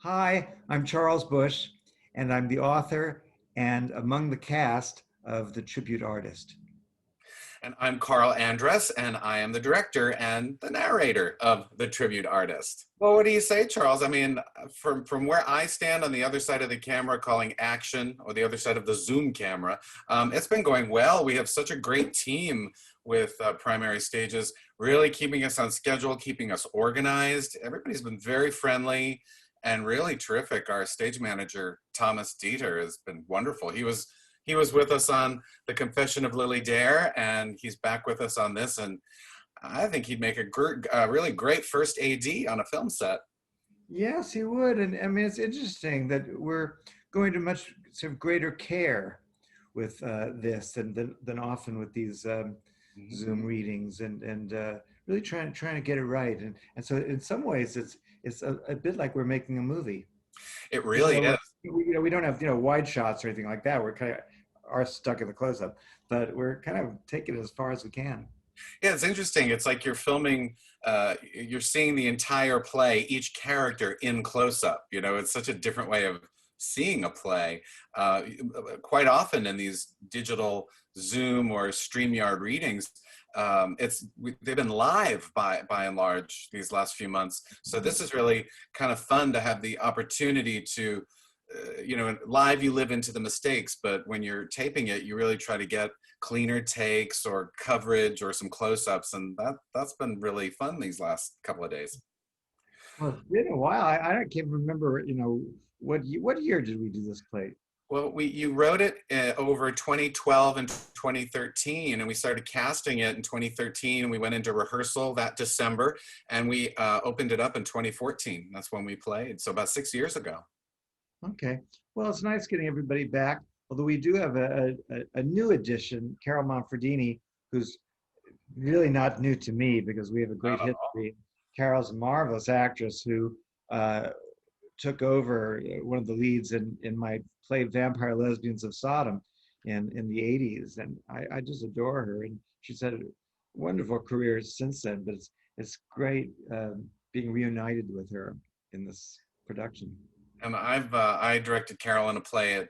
Hi, I'm Charles Busch, and I'm the author and among the cast of The Tribute Artist. And I'm Carl Andress, and I am the director and the narrator of The Tribute Artist. Well, what do you say, Charles? I mean, from where I stand on the other side of the camera calling action, or the other side of the Zoom camera, it's been going well. We have such a great team with Primary Stages, really keeping us on schedule, keeping us organized. Everybody's been very friendly and really terrific. Our stage manager, Thomas Dieter, has been wonderful. He was with us on The Confession of Lily Dare, and he's back with us on this. And I think he'd make a really great first AD on a film set. Yes, he would. And I mean, it's interesting that we're going to much sort of greater care with this than often with these Zoom readings and really trying to get it right. And so in some ways, it's a bit like we're making a movie. It Even really though is. we don't have wide shots or anything like that. We're kind of are stuck in the close up, but we're kind of taking it as far as we can. Yeah, it's interesting. It's like you're filming, you're seeing the entire play, each character in close up. It's such a different way of seeing a play. Quite often in these digital Zoom or StreamYard readings, they've been live by and large these last few months. So this is really kind of fun to have the opportunity to, live you live into the mistakes, but when you're taping it, you really try to get cleaner takes or coverage or some close-ups, and that's been really fun these last couple of days. Well, it's been a while. I can't remember, what year did we do this play? Well, you wrote it over 2012 and 2013, and we started casting it in 2013, and we went into rehearsal that December, and we opened it up in 2014. That's when we played, so about 6 years ago. Okay. Well, it's nice getting everybody back. Although we do have a new addition, Carol Manfredini, who's really not new to me because we have a great Not at all. history. Carol's a marvelous actress who uh, took over one of the leads in my play Vampire Lesbians of Sodom in the 80s. And I just adore her. And she's had a wonderful career since then, but it's great being reunited with her in this production. And I directed Carol in a play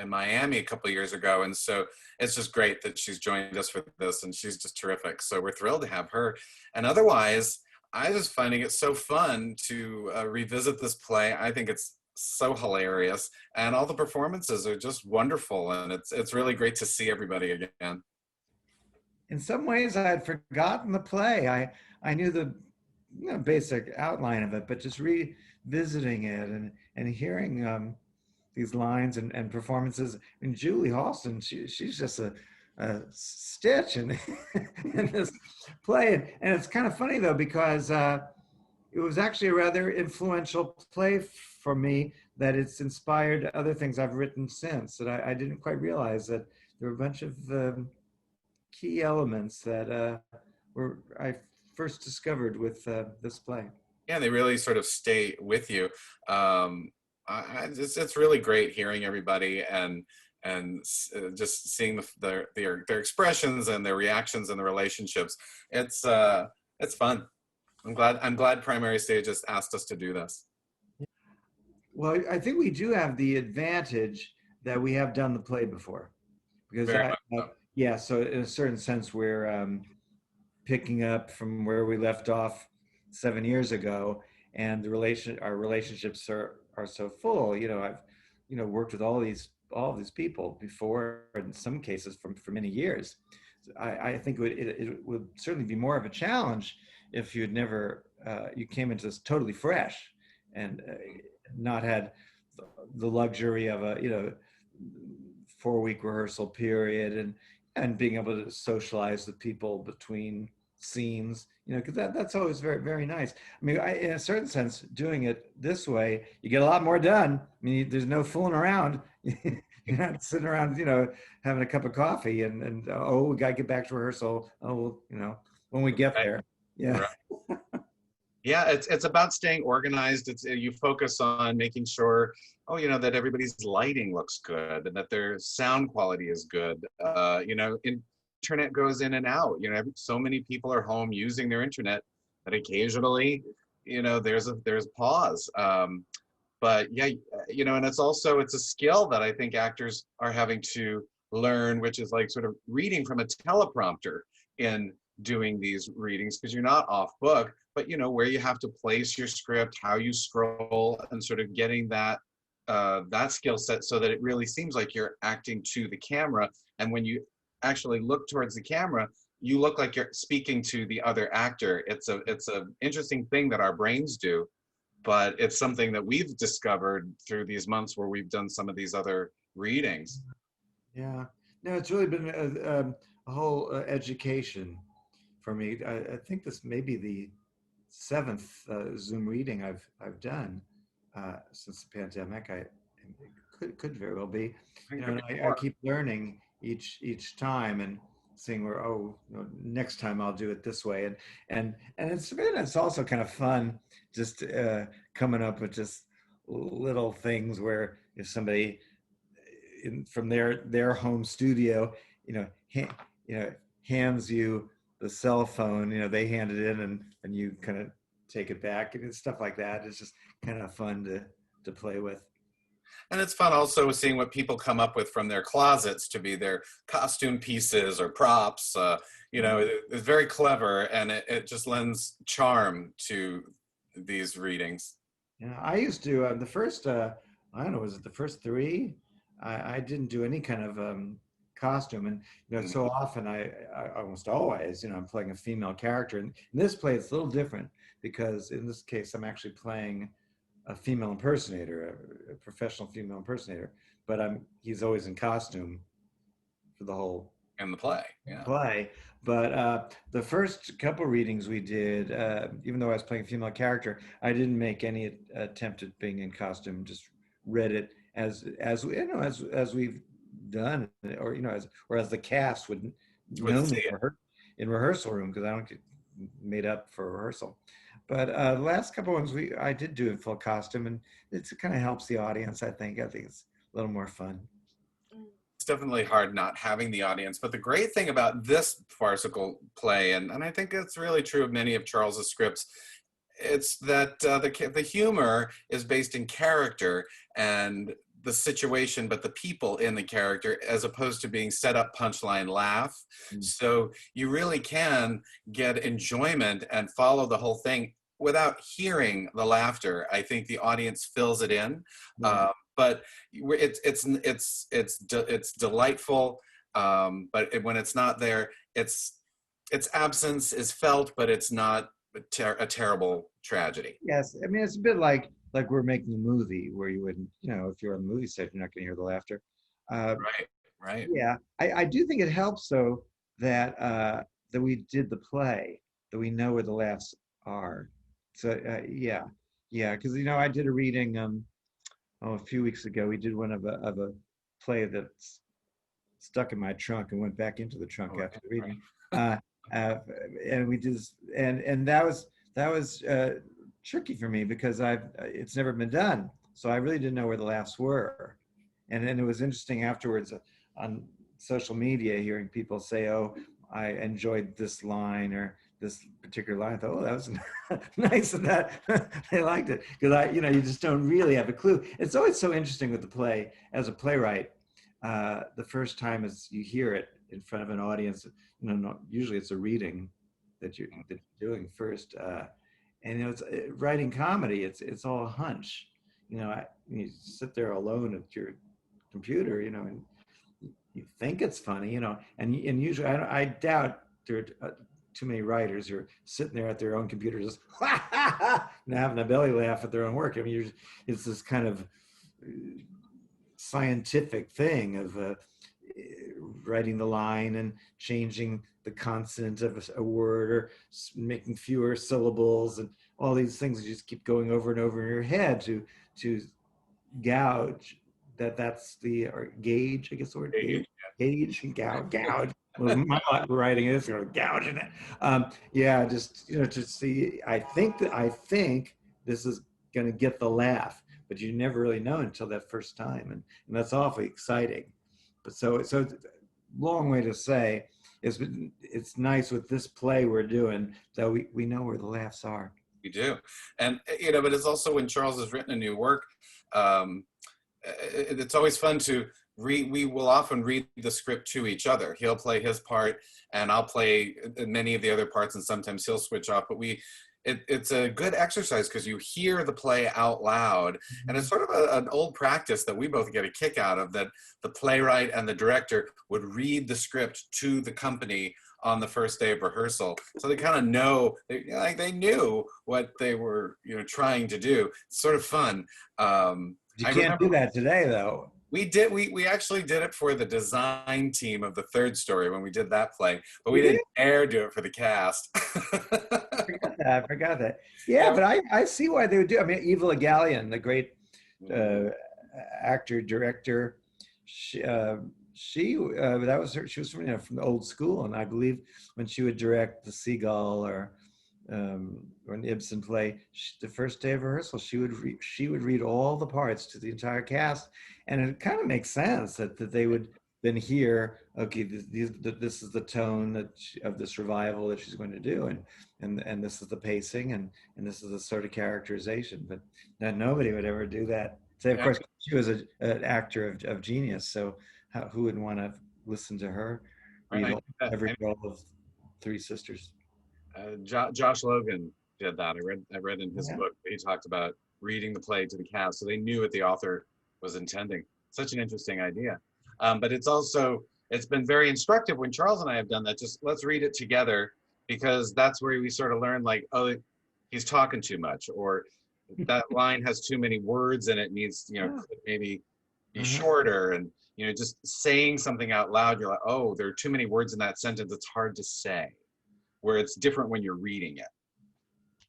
in Miami a couple of years ago, and so it's just great that she's joined us for this, and she's just terrific. So we're thrilled to have her. And otherwise, I just finding it so fun to revisit this play. I think it's so hilarious, and all the performances are just wonderful, and it's really great to see everybody again. In some ways, I had forgotten the play. I knew the basic outline of it, but just revisiting it and hearing these lines and performances. And Julie Halston, she's just a stitch in in this play, and it's kind of funny though because it was actually a rather influential play for me that it's inspired other things I've written since. That I didn't quite realize that there were a bunch of key elements that were I first discovered with this play. Yeah, they really sort of stay with you. It's really great hearing everybody and just seeing their expressions and their reactions and the relationships. It's fun. I'm glad Primary Stage has asked us to do this. Well, I think we do have the advantage that we have done the play before, because Very much so. yeah. So in a certain sense, we're picking up from where we left off 7 years ago, and our relationships are so full. I've worked with all of these people before, in some cases for many years. I think it would certainly be more of a challenge if you'd never you came into this totally fresh and not had the luxury of a 4-week rehearsal period and being able to socialize with people between scenes, because that's always very, very nice. I mean, in a certain sense, doing it this way, you get a lot more done. I mean, there's no fooling around. You're not sitting around, having a cup of coffee and oh, we got to get back to rehearsal. Oh, well, when we get Right, there. Yeah. right. Yeah, it's about staying organized. It's you focus on making sure, that everybody's lighting looks good and that their sound quality is good. Internet goes in and out. So many people are home using their internet that occasionally, there's a pause. But yeah, and it's a skill that I think actors are having to learn, which is like sort of reading from a teleprompter in doing these readings, because you're not off book, but where you have to place your script, how you scroll, and sort of getting that skill set so that it really seems like you're acting to the camera. And when you actually look towards the camera, you look like you're speaking to the other actor. It's a interesting thing that our brains do, but it's something that we've discovered through these months where we've done some of these other readings. Yeah. No, it's really been a whole education for me. I think this may be the seventh Zoom reading I've done since the pandemic. It could very well be. And I keep learning each time and seeing where, next time I'll do it this way. And it's also kind of fun just coming up with just little things where if somebody from their home studio, hands you the cell phone, they hand it in and you kind of take it back and stuff like that. It's just kind of fun to play with. And it's fun also seeing what people come up with from their closets to be their costume pieces or props. It's very clever, and it just lends charm to these readings. Yeah, I used to the first I don't know, was it the first three? I didn't do any kind of costume, and so often I almost always I'm playing a female character, and in this play it's a little different because in this case I'm actually playing a female impersonator, a professional female impersonator, but he's always in costume for the whole in the play. Yeah. Play. But the first couple readings we did, even though I was playing a female character, I didn't make any attempt at being in costume. Just read it as we've done, or as the cast would know me in rehearsal room, because I don't get made up for rehearsal. But the last couple ones I did do in full costume, and it kind of helps the audience. I think it's a little more fun. It's definitely hard not having the audience, but the great thing about this farcical play, and I think it's really true of many of Charles's scripts, it's that the humor is based in character and the situation, but the people in the character, as opposed to being set up, punchline, laugh. So you really can get enjoyment and follow the whole thing without hearing the laughter. I think the audience fills it in, but it's delightful. But when it's not there, its absence is felt, but it's not a terrible tragedy. Yes, I mean it's a bit like we're making a movie where you wouldn't, if you're on the movie set, you're not going to hear the laughter. Right. Yeah, I do think it helps though that that we did the play, that we know where the laughs are. So yeah, because I did a reading a few weeks ago. We did one of a play that's stuck in my trunk and went back into the trunk after the reading. And we did, and that was tricky for me because it's never been done, so I really didn't know where the laughs were, and then it was interesting afterwards on social media hearing people say, "Oh, I enjoyed this line or this particular line." I thought, "Oh, that was nice of that." They liked it because you just don't really have a clue. It's always so interesting with the play as a playwright. The first time as you hear it in front of an audience, usually it's a reading that you're doing first, and it's writing comedy. It's all a hunch. You sit there alone at your computer, and you think it's funny, and usually I doubt there are too many writers who are sitting there at their own computer just having a belly laugh at their own work. I mean, it's this kind of scientific thing of writing the line and changing the consonant of a word or making fewer syllables and all these things you just keep going over and over in your head to gauge that's the gauge, I guess the word gauge and gouge. Well, my writing is going to gouge in it. Just to see. I think this is going to get the laugh, but you never really know until that first time, and that's awfully exciting. But so long way to say is it's nice with this play we're doing that we know where the laughs are. You do, and but it's also when Charles has written a new work, it's always fun to read. We will often read the script to each other. He'll play his part and I'll play many of the other parts, and sometimes he'll switch off, but it's a good exercise because you hear the play out loud, and it's sort of an old practice that we both get a kick out of, that the playwright and the director would read the script to the company on the first day of rehearsal, so they kind of know, they knew what they were trying to do. It's sort of fun. You I can't do remember that today, though. we actually did it for the design team of the third story when we did that play, but we You did? didn't dare do it for the cast. I forgot that. Yeah, Yeah. but I see why they would do. I mean, Eva Gallion, the great uh, actor director, that was her. She was from the old school, and I believe when she would direct The Seagull or an Ibsen play, the first day of rehearsal, she would read all the parts to the entire cast, and it kind of makes sense that they would then hear, okay, this is the tone of this revival that she's going to do, and this is the pacing, and this is the sort of characterization. But nobody would ever do that. So of course she was an actor of genius. So who would want to listen to her read every role of Three Sisters? Josh Logan did that. I read in his book, he talked about reading the play to the cast, so they knew what the author was intending. Such an interesting idea. But it's been very instructive when Charles and I have done that. Just let's read it together, because that's where we sort of learn, like, oh, he's talking too much, or that line has too many words in it, needs, could maybe be shorter. And, just saying something out loud, you're like, oh, there are too many words in that sentence. It's hard to say, where it's different when you're reading it.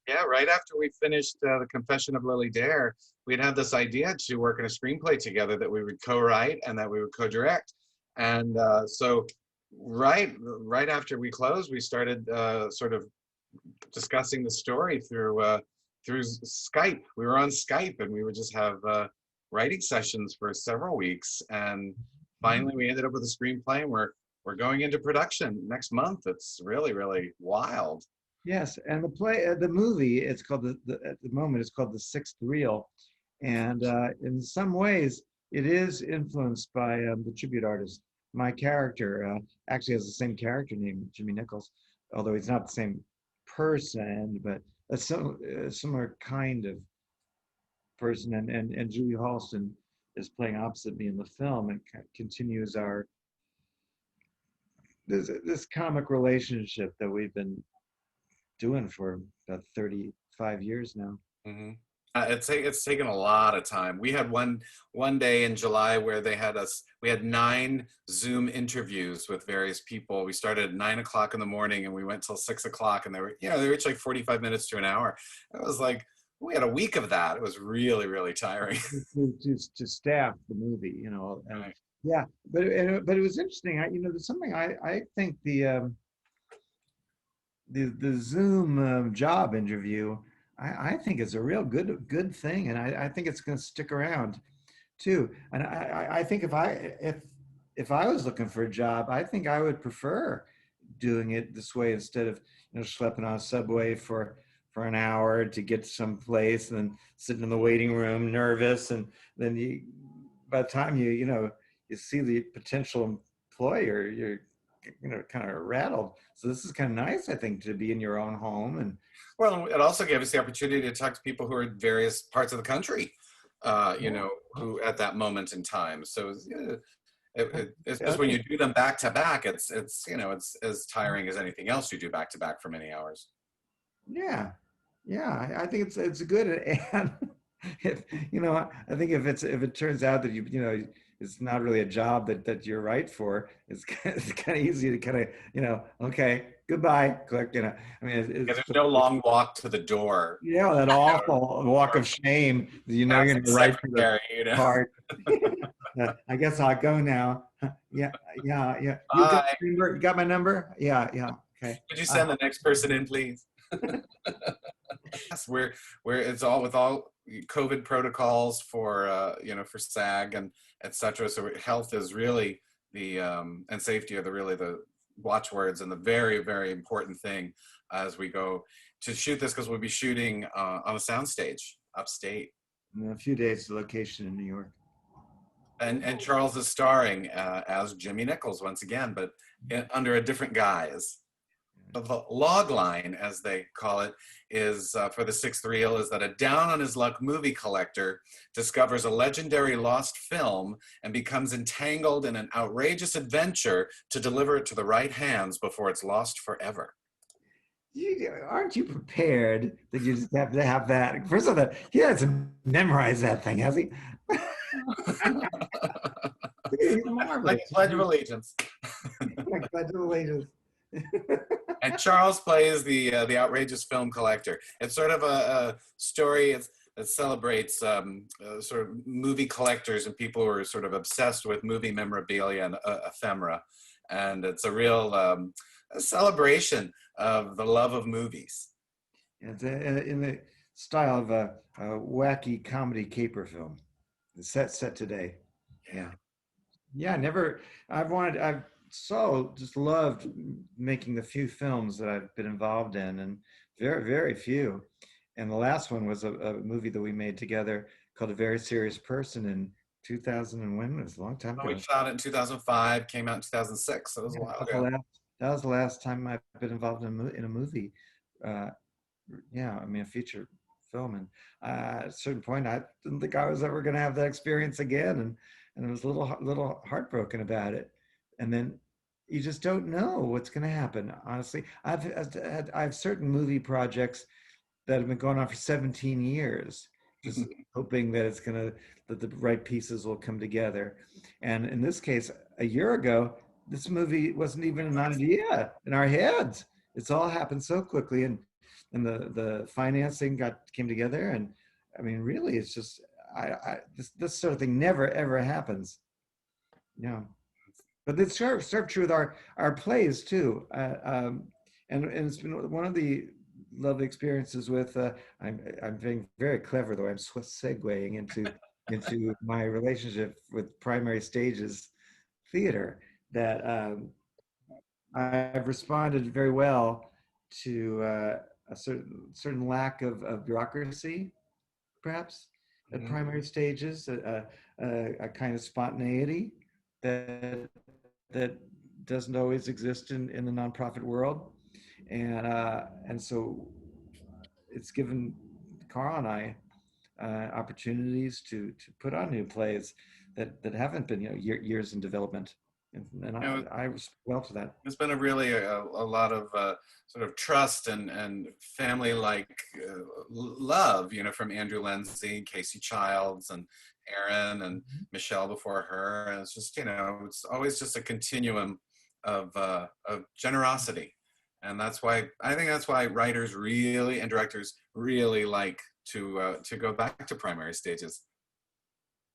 Yeah, right after we finished The Confession of Lily Dare, we'd had this idea to work in a screenplay together that we would co-write and that we would co-direct. And so right after we closed, we started sort of discussing the story through Skype. We were on Skype, and we would just have writing sessions for several weeks. And finally, we ended up with a screenplay, and we're going into production next month. It's really, really wild. Yes, and the movie, it's called at the moment, it's called The Sixth Reel, and in some ways, it is influenced by the tribute artist. My character actually has the same character name, Jimmy Nichols, although he's not the same person, but a similar kind of person. And Julie Halston is playing opposite me in the film, and continues this comic relationship that we've been doing for about 35 years now. Mm-hmm. It's taken a lot of time. We had one day in July where we had 9 Zoom interviews with various people. We started at 9 o'clock in the morning, and we went till 6 o'clock, and they were each like 45 minutes to an hour. It was like, we had a week of that. It was really, really tiring. to staff the movie, and, right. Yeah, but it was interesting. There's something I think the Zoom job interview, I think is a real good thing, and I think it's going to stick around too. And I think if I was looking for a job, I think I would prefer doing it this way, instead of schlepping on a subway for an hour to get to some place, and then sitting in the waiting room nervous, and then by the time you see the potential employer, you're kind of rattled. So this is kind of nice, I think, to be in your own home. And well, it also gave us the opportunity to talk to people who are in various parts of the country, who at that moment in time. So it's just when you do them back to back, it's as tiring as anything else you do back to back for many hours. Yeah, I think it's good. And if I think if it turns out that it's not really a job that you're right for, it's kind of easy to kind of okay, goodbye, click. I mean, there's no long walk to the door. Yeah, that awful walk of shame. You're going to write for the card. I guess I'll go now. Yeah. You got my number? Yeah. Okay. Could you send the next person in, please? Yes, where it's all with all COVID protocols for for SAG and etc. So health is really and safety are the watchwords, and the very, very important thing as we go to shoot this, because we'll be shooting on a soundstage upstate. In a few days, the location in New York. And Charles is starring as Jimmy Nichols once again, but under a different guise. The log line, as they call it, is for the sixth reel, is that a down on his luck movie collector discovers a legendary lost film and becomes entangled in an outrageous adventure to deliver it to the right hands before it's lost forever. Aren't you prepared that you just have to have that? First of all, he has to memorize that thing, has he? He's Like marvelous. Pledge of Allegiance. Like Pledge of Allegiance. And Charles plays the outrageous film collector. It's sort of a story that celebrates sort of movie collectors and people who are sort of obsessed with movie memorabilia and ephemera. And it's a real a celebration of the love of movies. It's in the style of a wacky comedy caper film. It's set today. Yeah. Yeah, never. I've so just loved making the few films that I've been involved in, and very few. And the last one was a movie that we made together called A Very Serious Person in 2000, and when? It was a long time We ago. shot it in 2005, came out in 2006, so it was a Yeah, while ago. that was the last time I've been involved in a movie. Uh, yeah, I mean a feature film, and at a certain point, I didn't think I was ever going to have that experience again, and I was a little heartbroken about it. And then you just don't know what's going to happen. Honestly, I have certain movie projects that have been going on for 17 years, just hoping that that the right pieces will come together. And in this case, a year ago, this movie wasn't even an idea in our heads. It's all happened so quickly, and the financing came together, and I mean, really, it's just this sort of thing never ever happens. Yeah, but it's served true with our plays too. And it's been one of the lovely experiences with I'm being very clever, though I'm segueing into my relationship with Primary Stages Theater, that I've responded very well to a certain lack of bureaucracy, perhaps at Primary Stages, a kind of spontaneity that that doesn't always exist in the nonprofit world, and so it's given Carl and I opportunities to put on new plays that haven't been years in development, and You know, I respond well to that. There's been a lot of sort of trust and family-like love, from Andrew Lindsay, Casey Childs, and Aaron, and Michelle before her. And it's just, it's always just a continuum of generosity. And I think that's why writers really and directors really like to go back to Primary Stages.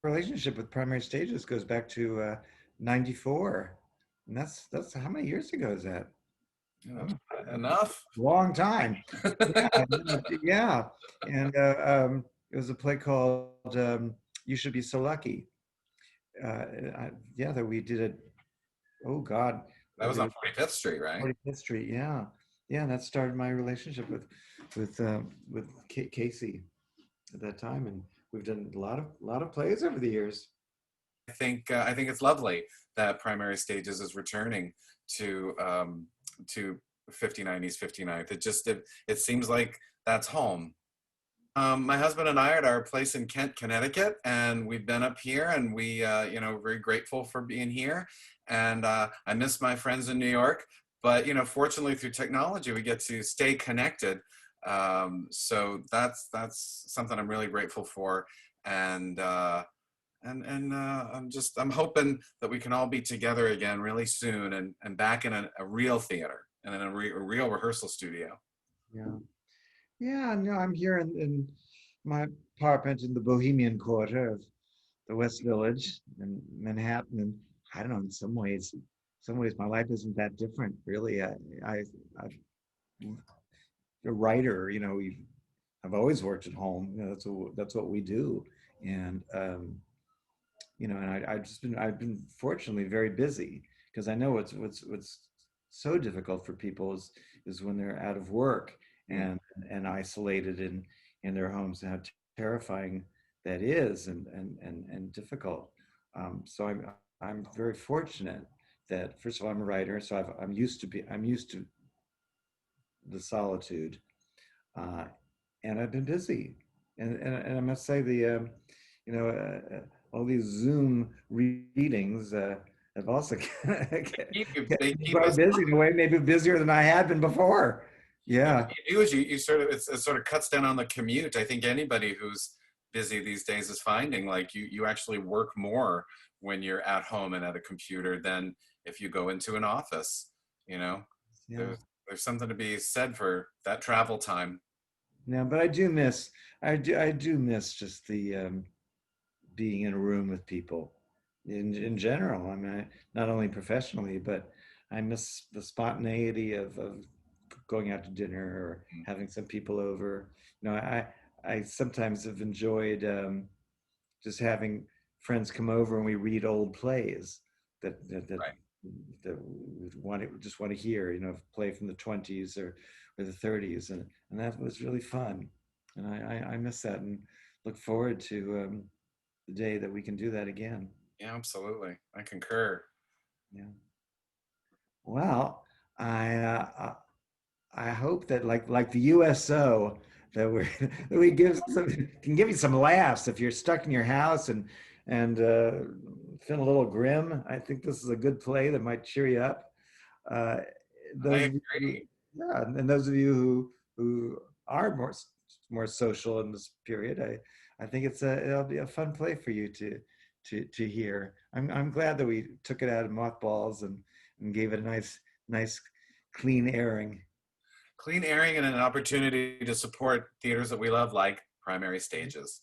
Relationship with Primary Stages goes back to '94, and that's how many years ago is that? Enough. Long time. Yeah, yeah. And it was a play called "You Should Be So Lucky." Yeah, that we did it. Oh God, That was on 45th Street, right? 45th Street. Yeah, yeah. That started my relationship with Casey at that time, and we've done a lot of plays over the years. I think it's lovely that Primary Stages is returning to 59 East 59th. It seems like that's home. My husband and I are at our place in Kent, Connecticut, and we've been up here, and we very grateful for being here. And I miss my friends in New York, but fortunately through technology we get to stay connected. So that's something I'm really grateful for, and I'm hoping that we can all be together again really soon, and back in a real theater and in a real rehearsal studio. Yeah, yeah. No, I'm here in my apartment in the Bohemian Quarter of the West Village in Manhattan, and I don't know. In some ways, my life isn't that different, really. I'm a writer. I've always worked at home. That's what we do, and and I've been fortunately very busy, because I know what's so difficult for people is when they're out of work and isolated in their homes, and how terrifying that is and difficult. So I'm very fortunate that first of all I'm a writer, so I'm used to the solitude, uh, and I've been busy, and I must say you know all these Zoom readings have also kept They me keep quite us. busy in a way, maybe busier than I had been before. And Yeah, what you do is you sort of it sort of cuts down on the commute. I think anybody who's busy these days is finding like you actually work more when you're at home and at a computer than if you go into an office. You know, yeah. there's there's something to be said for that travel time. Yeah, but I do miss just the being in a room with people in general. I mean, not only professionally, but I miss the spontaneity of going out to dinner or having some people over. You know, I sometimes have enjoyed just having friends come over and we read old plays that that that, Right. that we just want to hear. You know, play from the 20s or the 30s, and that was really fun. And I miss that and look forward to the day that we can do that again. Yeah, absolutely. I concur. Yeah. Well, I hope that like the USO that we that we give some can give you some laughs if you're stuck in your house and feeling a little grim. I think this is a good play that might cheer you up. Uh, I those of you, agree. yeah, and those of you who are more social in this period, I think it'll be a fun play for you to hear. I'm glad that we took it out of mothballs and gave it a nice clean airing. Clean airing and an opportunity to support theaters that we love, like Primary Stages.